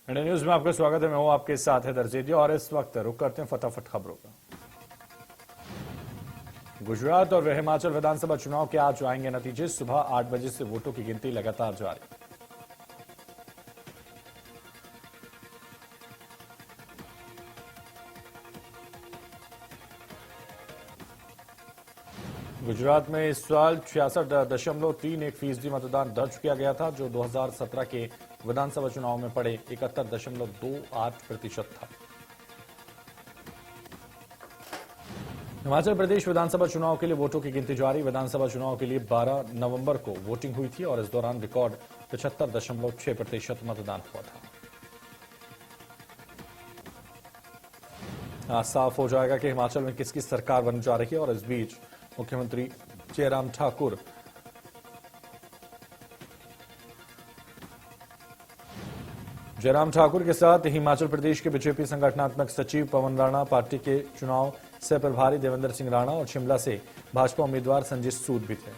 India news में आपका स्वागत है। मैं हूं आपके साथ है दर्जेदी और इस वक्त रुक करते हैं फटाफट खबरों का। गुजरात और हिमाचल विधानसभा चुनाव के आज आएंगे नतीजे। सुबह 8 बजे से वोटों की गिनती लगातार जारी। गुजरात में इस साल 66.31% मतदान दर्ज किया गया था, जो 2017 के विधानसभा चुनाव में पड़े 71.28% था। हिमाचल प्रदेश विधानसभा चुनाव के लिए वोटों की गिनती जारी। विधानसभा चुनाव के लिए 12 नवंबर को वोटिंग हुई थी और इस दौरान रिकॉर्ड 75.6% मतदान हुआ था। आज साफ हो जाएगा कि हिमाचल में किसकी सरकार बनने जा रही है और इस बीच मुख्यमंत्री जयराम ठाकुर के साथ हिमाचल प्रदेश के बीजेपी संगठनात्मक सचिव पवन राणा, पार्टी के चुनाव सह प्रभारी देवेंद्र सिंह राणा और शिमला से भाजपा उम्मीदवार संजय सूद भी थे।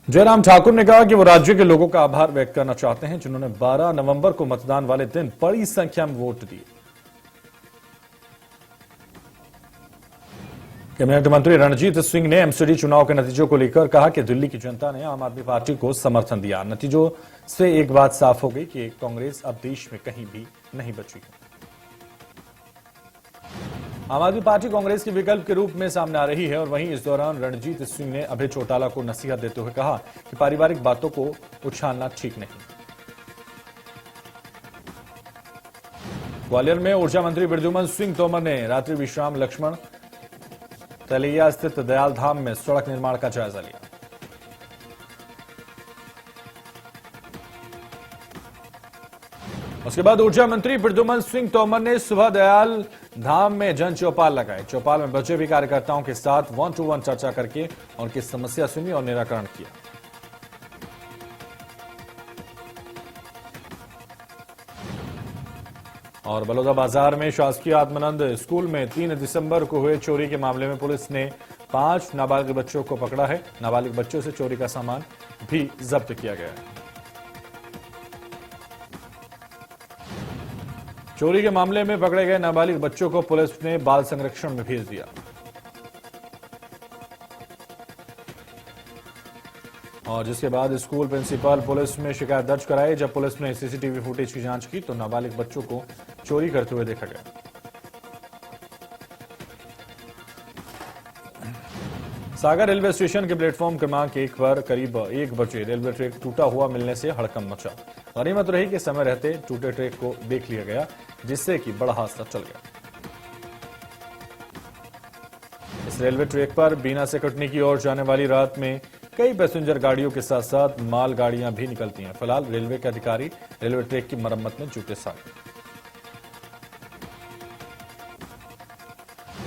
जयराम ठाकुर ने कहा कि वो राज्य के लोगों का आभार व्यक्त करना चाहते हैं, जिन्होंने 12 नवंबर को मतदान वाले दिन बड़ी संख्या में वोट दिए। कैबिनेट मंत्री रणजीत सिंह ने एमसीडी चुनाव के नतीजों को लेकर कहा कि दिल्ली की जनता ने आम आदमी पार्टी को समर्थन दिया। नतीजों से एक बात साफ हो गई कि कांग्रेस अब देश में कहीं भी नहीं बची। आम आदमी पार्टी कांग्रेस के विकल्प के रूप में सामने आ रही है और वहीं इस दौरान रणजीत सिंह ने अभय चौटाला को नसीहत देते हुए कहा कि पारिवारिक बातों को उछालना ठीक नहीं। ग्वालियर में ऊर्जा मंत्री प्रद्युमन सिंह तोमर ने रात्रि विश्राम लक्ष्मण तलैया स्थित दयाल धाम में सड़क निर्माण का जायजा लिया। उसके बाद ऊर्जा मंत्री प्रद्युमन सिंह तोमर ने सुबह दयाल धाम में जन चौपाल लगाए। चौपाल में बचे भी कार्यकर्ताओं के साथ 1-to-1 चर्चा करके उनकी समस्या सुनी और निराकरण किया। और बलौदाबाजार में शासकीय आत्मानंद स्कूल में 3 दिसंबर को हुए चोरी के मामले में पुलिस ने 5 नाबालिग बच्चों को पकड़ा है। नाबालिग बच्चों से चोरी का सामान भी जब्त किया गया है। चोरी के मामले में पकड़े गए नाबालिग बच्चों को पुलिस ने बाल संरक्षण में भेज दिया। और जिसके बाद स्कूल प्रिंसिपल पुलिस में शिकायत दर्ज कराई। जब पुलिस ने सीसीटीवी फुटेज की जांच की तो नाबालिग बच्चों को चोरी करते हुए देखा गया। सागर रेलवे स्टेशन के प्लेटफॉर्म क्रमांक 1 पर करीब 1 बजे रेलवे ट्रैक टूटा हुआ मिलने से हड़कंप मचा। गनीमत रही कि समय रहते टूटे ट्रैक को देख लिया गया, जिससे कि बड़ा हादसा टल गया। इस रेलवे ट्रैक पर बीना से कटनी की ओर जाने वाली रात में कई पैसेंजर गाड़ियों के साथ साथ माल गाड़ियां भी निकलती हैं। फिलहाल रेलवे के अधिकारी रेलवे ट्रैक की मरम्मत में जुटे साथ।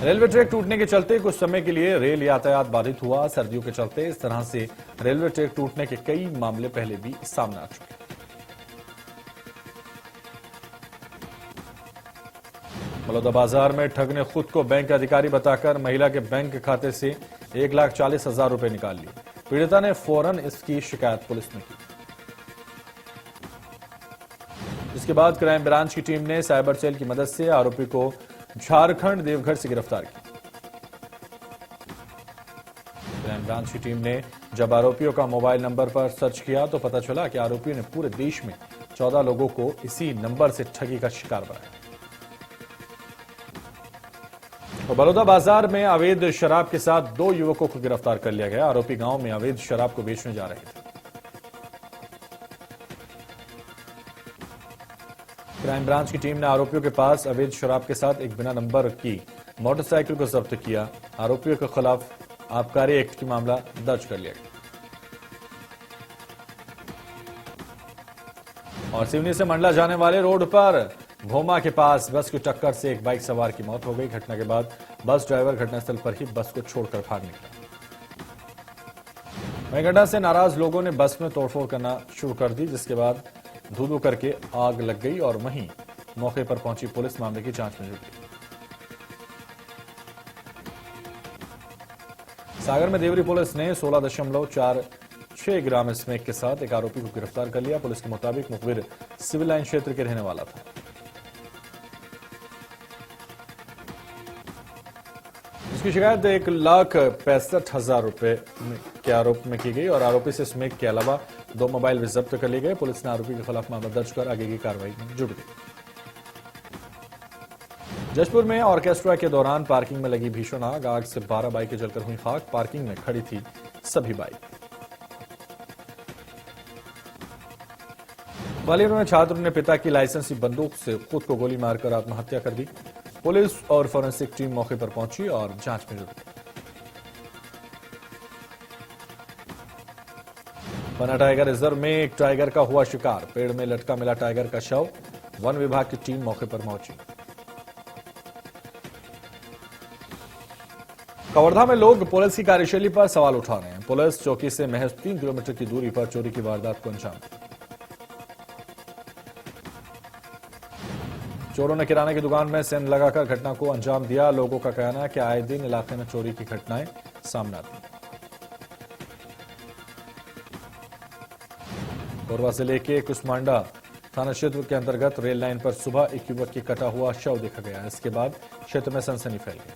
रेलवे ट्रैक टूटने के चलते कुछ समय के लिए रेल यातायात बाधित हुआ। सर्दियों के चलते इस तरह से रेलवे ट्रैक टूटने के कई मामले पहले भी सामने आ चुके हैं। बलौदाबाजार में ठग ने खुद को बैंक अधिकारी बताकर महिला के बैंक खाते से 1,40,000 रुपए निकाल लिए। पीड़िता ने फौरन इसकी शिकायत पुलिस में की। इसके बाद क्राइम ब्रांच की टीम ने साइबर सेल की मदद से आरोपी को झारखंड देवघर से गिरफ्तार किया। क्राइम ब्रांच की टीम ने जब आरोपियों का मोबाइल नंबर पर सर्च किया तो पता चला कि आरोपियों ने पूरे देश में 14 लोगों को इसी नंबर से ठगी का शिकार बनाया। और बलौदाबाजार में अवैध शराब के साथ 2 युवकों को गिरफ्तार कर लिया गया। आरोपी गांव में अवैध शराब को बेचने जा रहे थे। क्राइम ब्रांच की टीम ने आरोपियों के पास अवैध शराब के साथ एक बिना नंबर की मोटरसाइकिल को जब्त किया। आरोपियों के खिलाफ आबकारी एक्ट की मामला दर्ज कर लिया गया। और सिवनी से मंडला जाने वाले रोड पर भोमा के पास बस की टक्कर से एक बाइक सवार की मौत हो गई। घटना के बाद बस ड्राइवर घटनास्थल पर ही बस को छोड़कर भाग निकला। वहीं घटना से नाराज लोगों ने बस में तोड़फोड़ करना शुरू कर दी, जिसके बाद धू-धू करके आग लग गई और वहीं मौके पर पहुंची पुलिस मामले की जांच में जुट गई। सागर में देवरी पुलिस ने 16.4 6 ग्राम स्मैक के साथ एक आरोपी को गिरफ्तार कर लिया। पुलिस के मुताबिक मुखबिर सिविल लाइन क्षेत्र के रहने वाला था। इसकी शिकायत 1,65,000 रुपए के आरोप में की गई और आरोपी से स्मैक के अलावा 2 मोबाइल भी जब्त कर लिए गए। पुलिस ने आरोपी के खिलाफ मामला दर्ज कर आगे की कार्रवाई में जुट गई। जशपुर में ऑर्केस्ट्रा के दौरान पार्किंग में लगी भीषण आग। आग से 12 बाइकें जलकर हुई खाक। पार्किंग में खड़ी थी सभी बाइक। ग्वालियर में छात्र ने पिता की लाइसेंसी बंदूक से खुद को गोली मारकर आत्महत्या कर दी। पुलिस और फोरेंसिक टीम मौके पर पहुंची और जांच में जुट गई। बना टाइगर रिजर्व में एक टाइगर का हुआ शिकार। पेड़ में लटका मिला टाइगर का शव। वन विभाग की टीम मौके पर पहुंची। कवर्धा में लोग पुलिस की कार्यशैली पर सवाल उठा रहे हैं। पुलिस चौकी से महज 3 किलोमीटर की दूरी पर चोरी की वारदात को अंजाम दिया। चोरों ने किराने की दुकान में सेंध लगाकर घटना को अंजाम दिया। लोगों का कहना है कि आए दिन इलाके में चोरी की घटनाएं सामने आती हैं। कोरबा जिले के कुसमांडा थाना क्षेत्र के अंतर्गत रेल लाइन पर सुबह एक युवक की कटा हुआ शव देखा गया। इसके बाद क्षेत्र में सनसनी फैल गई।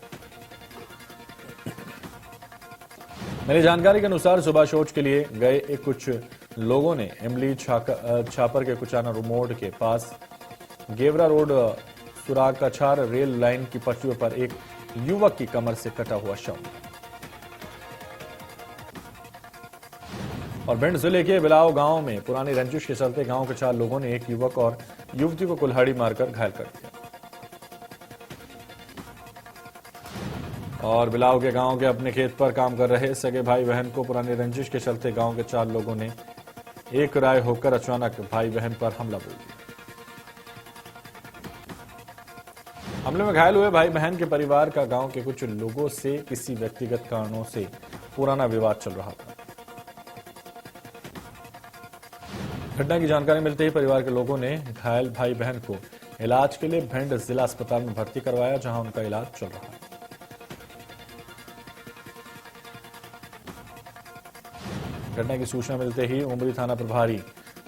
मिली जानकारी के अनुसार सुबह शौच के लिए गए कुछ लोगों ने इमली छापर के कुचाना मोड़ के पास गेवरा रोड सुराग कछार रेल लाइन की पटरियों पर एक युवक की कमर से कटा हुआ शव और भिंड जिले के बिलाव गांव में पुरानी रंजिश के चलते गांव के 4 लोगों ने एक युवक और युवती को कुल्हाड़ी मारकर घायल कर दिया। और बिलाव के गांव के अपने खेत पर काम कर रहे सगे भाई बहन को पुरानी रंजिश के चलते गांव के 4 लोगों ने एक राय होकर अचानक भाई बहन पर हमला बोल दिया। हमले में घायल हुए भाई बहन के परिवार का गांव के कुछ लोगों से किसी व्यक्तिगत कारणों से पुराना विवाद चल रहा था। घटना की जानकारी मिलते ही परिवार के लोगों ने घायल भाई बहन को इलाज के लिए भिंड जिला अस्पताल में भर्ती करवाया, जहां उनका इलाज चल रहा है। घटना की सूचना मिलते ही उमरी थाना प्रभारी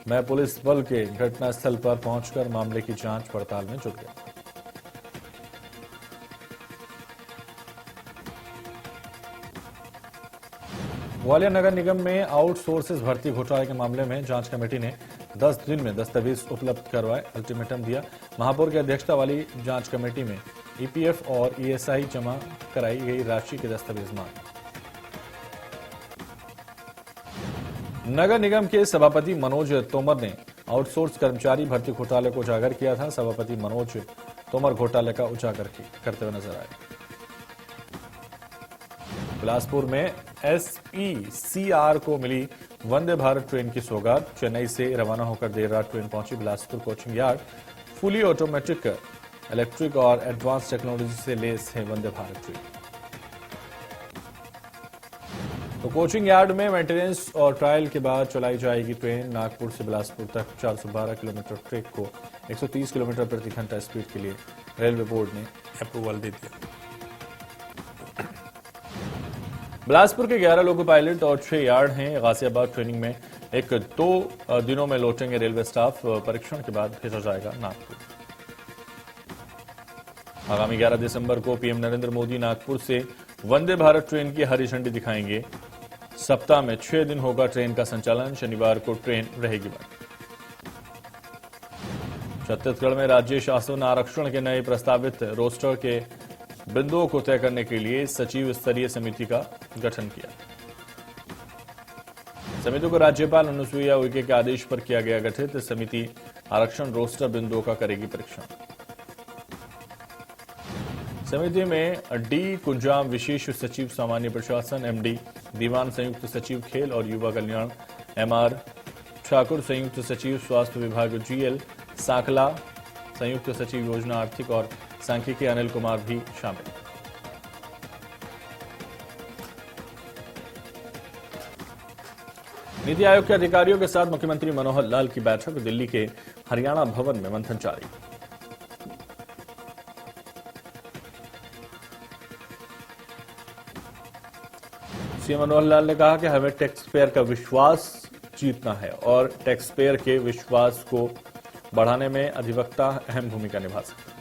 में पुलिस बल के घटनास्थल पर पहुंचकर मामले की जांच पड़ताल में जुट गया। ग्वालियर नगर निगम में आउटसोर्सेज भर्ती घोटाले के मामले में जांच कमेटी ने 10 दिन में दस्तावेज उपलब्ध करवाए अल्टीमेटम दिया। महापौर की अध्यक्षता वाली जांच कमेटी में ईपीएफ और ईएसआई जमा कराई गई राशि के दस्तावेज मांगे। नगर निगम के सभापति मनोज तोमर ने आउटसोर्स कर्मचारी भर्ती घोटाले को उजागर किया था। सभापति मनोज तोमर घोटाले का उजागर करते हुए नजर आए। बिलासपुर में एसईसीआर को मिली वंदे भारत ट्रेन की सौगात। चेन्नई से रवाना होकर देर रात ट्रेन पहुंची Bilaspur coaching yard. Fully automatic, electric और एडवांस टेक्नोलॉजी से लेस है वंदे भारत ट्रेन। तो कोचिंग यार्ड में मेंटेनेंस और ट्रायल के बाद चलाई जाएगी ट्रेन। नागपुर से बिलासपुर तक 412 किलोमीटर ट्रैक को 130 किलोमीटर प्रति घंटा स्पीड के लिए रेलवे बोर्ड ने अप्रूवल दे दिया। बिलासपुर के 11 लोको पायलट और 6 यार्ड हैं। गाजियाबाद ट्रेनिंग में 1-2 दिनों में लौटेंगे रेलवे स्टाफ। परीक्षण के बाद भेजा जाएगा नागपुर। आगामी 11 दिसंबर को पीएम नरेंद्र मोदी नागपुर से वंदे भारत ट्रेन की हरी झंडी दिखाएंगे। सप्ताह में 6 दिन होगा ट्रेन का संचालन। शनिवार को ट्रेन रहेगी बंद। छत्तीसगढ़ में राज्य शासन आरक्षण के नए प्रस्तावित रोस्टर के बिंदुओं को तय करने के लिए सचिव स्तरीय समिति का गठन किया। समिति को राज्यपाल अनुसुईया उइके के आदेश पर किया गया गठित। समिति आरक्षण रोस्टर बिंदुओं का करेगी परीक्षण। समिति में डी कुंजाम विशेष सचिव सामान्य प्रशासन, एमडी दीवान संयुक्त सचिव खेल और युवा कल्याण, एमआर ठाकुर संयुक्त सचिव स्वास्थ्य विभाग, जीएल साखला संयुक्त सचिव योजना आर्थिक और सांख्यिकी, अनिल कुमार भी शामिल। नीति आयोग के अधिकारियों के साथ मुख्यमंत्री मनोहर लाल की बैठक। दिल्ली के हरियाणा भवन में मंथन जारी। सीएम मनोहर लाल ने कहा कि हमें टैक्स पेयर का विश्वास जीतना है और टैक्स पेयर के विश्वास को बढ़ाने में अधिवक्ता अहम भूमिका निभा सकते हैं।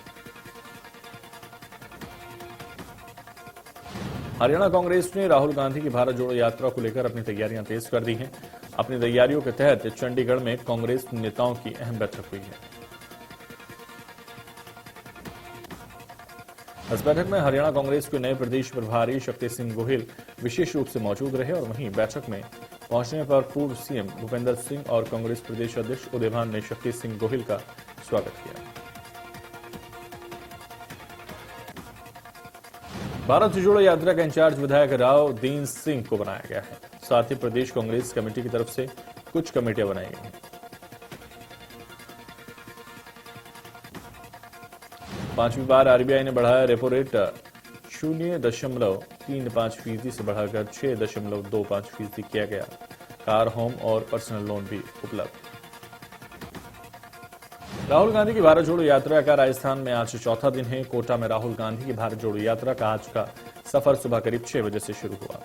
हरियाणा कांग्रेस ने राहुल गांधी की भारत जोड़ो यात्रा को लेकर अपनी तैयारियां तेज कर दी हैं। अपनी तैयारियों के तहत चंडीगढ़ में कांग्रेस नेताओं की अहम बैठक हुई है। इस बैठक में हरियाणा कांग्रेस के नए प्रदेश प्रभारी शक्ति सिंह गोहिल विशेष रूप से मौजूद रहे और वहीं बैठक में पहुंचने पर पूर्व सीएम भूपेंद्र सिंह और कांग्रेस प्रदेश अध्यक्ष उदयभान ने शक्ति सिंह गोहिल का स्वागत किया। भारत जोड़ो यात्रा का इंचार्ज विधायक राव दीन सिंह को बनाया गया है। साथ ही प्रदेश कांग्रेस कमेटी की तरफ से कुछ कमेटियां बनाई गई हैं। पांचवी बार आरबीआई ने बढ़ाया रेपो रेट 0.35% से बढ़ाकर 6.25% किया गया। कार, होम और पर्सनल लोन भी उपलब्ध। राहुल गांधी की भारत जोड़ो यात्रा का राजस्थान में आज चौथा दिन है। कोटा में राहुल गांधी की भारत जोड़ो यात्रा का आज का सफर सुबह करीब 6 बजे से शुरू हुआ।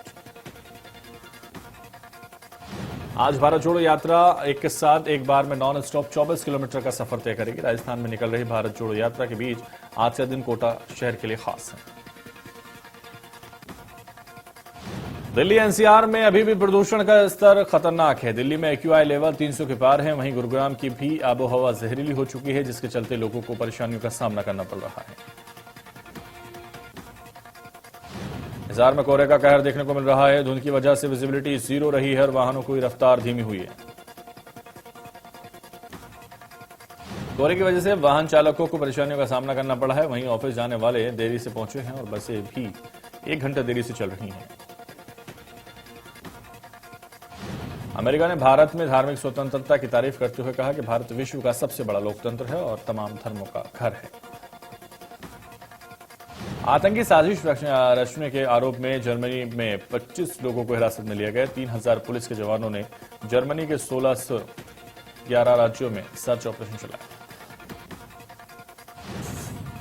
आज भारत जोड़ो यात्रा एक साथ एक बार में नॉन स्टॉप 24 किलोमीटर का सफर तय करेगी। राजस्थान में निकल रही भारत जोड़ो यात्रा के बीच आज का दिन कोटा शहर के लिए खास है। दिल्ली एनसीआर में अभी भी प्रदूषण का स्तर खतरनाक है। दिल्ली में एक्यूआई लेवल 300 के पार है। वहीं गुरुग्राम की भी आबोहवा जहरीली हो चुकी है, जिसके चलते लोगों को परेशानियों का सामना करना पड़ रहा है। हिसार में कोहरे का कहर देखने को मिल रहा है। धुंध की वजह से विजिबिलिटी 0 रही है और वाहनों की रफ्तार धीमी हुई है। कोहरे की वजह से वाहन चालकों को परेशानियों का सामना करना पड़ा है। वहीं ऑफिस जाने वाले देरी से पहुंचे हैं और बसें भी 1 घंटा देरी से चल रही हैं। अमेरिका ने भारत में धार्मिक स्वतंत्रता की तारीफ करते हुए कहा कि भारत विश्व का सबसे बड़ा लोकतंत्र है और तमाम धर्मों का घर है। आतंकी साजिश रचने के आरोप में जर्मनी में 25 लोगों को हिरासत में लिया गया। 3000 पुलिस के जवानों ने जर्मनी के 1611 राज्यों में सर्च ऑपरेशन चलाया।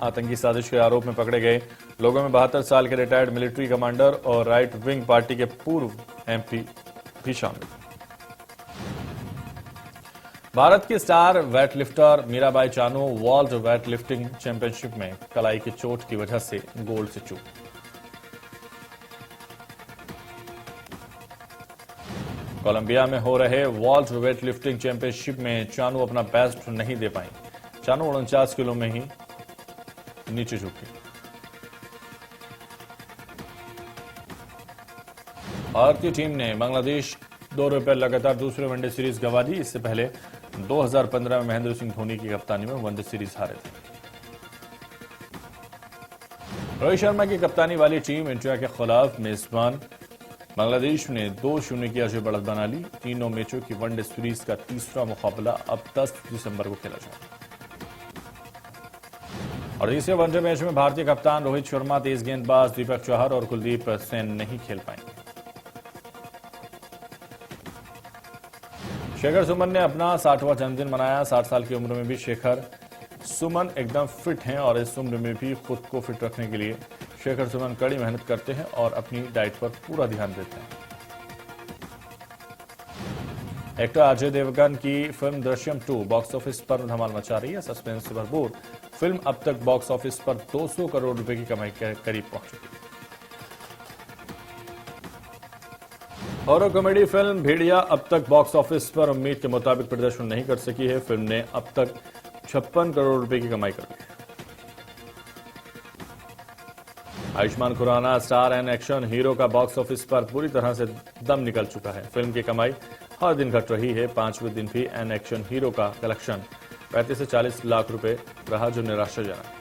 आतंकी साजिश के आरोप में पकड़े गए लोगों में 72 साल के रिटायर्ड मिलिट्री कमांडर और राइट विंग पार्टी के पूर्व एमपी भी शामिल। भारत की star weightlifter Mirabai Chanu world weightlifting championship में कलाई की चोट की वजह से गोल्ड से चूक। कोलंबिया में हो रहे वर्ल्ड वेटलिफ्टिंग चैंपियनशिप में चानू अपना बेस्ट नहीं दे पाई। चानू 49 किलो में ही नीचे झुकी। भारतीय टीम ने बांग्लादेश दौरे पर लगातार दूसरे वनडे सीरीज गंवा दी। इससे पहले 2015 में महेंद्र सिंह धोनी की कप्तानी में वनडे सीरीज हारे थे। रोहित शर्मा की कप्तानी वाली टीम इंडिया के खिलाफ मेजबान बांग्लादेश ने 2-0 की अजय बढ़त बना ली। तीनों मैचों की वनडे सीरीज का तीसरा मुकाबला अब 10 दिसंबर को खेला जाएगा। और तीसरे वनडे मैच में भारतीय कप्तान रोहित शर्मा, तेज गेंदबाज दीपक चहर और कुलदीप सेन नहीं खेल पाएंगे। शेखर सुमन ने अपना 60वां जन्मदिन मनाया। 60 साल की उम्र में भी शेखर सुमन एकदम फिट हैं और इस उम्र में भी खुद को फिट रखने के लिए शेखर सुमन कड़ी मेहनत करते हैं और अपनी डाइट पर पूरा ध्यान देते हैं। एक्टर अजय देवगन की फिल्म दृश्यम 2 बॉक्स ऑफिस पर धमाल मचा रही है। सस्पेंस से भरपूर फिल्म अब तक बॉक्स ऑफिस पर 200 करोड़ रुपए की कमाई के करीब पहुंच चुकी है। हॉरर कॉमेडी फिल्म भेड़िया अब तक बॉक्स ऑफिस पर उम्मीद के मुताबिक प्रदर्शन नहीं कर सकी है। फिल्म ने अब तक 56 करोड़ रुपए की कमाई कर ली है। Ayushmann Khurrana star and action hero का बॉक्स ऑफिस पर पूरी तरह से दम निकल चुका है। फिल्म की कमाई हर दिन घट रही है। 5वें दिन भी एन एक्शन हीरो का कलेक्शन 35 से 40 लाख रुपए रहा, जो निराशाजनक है।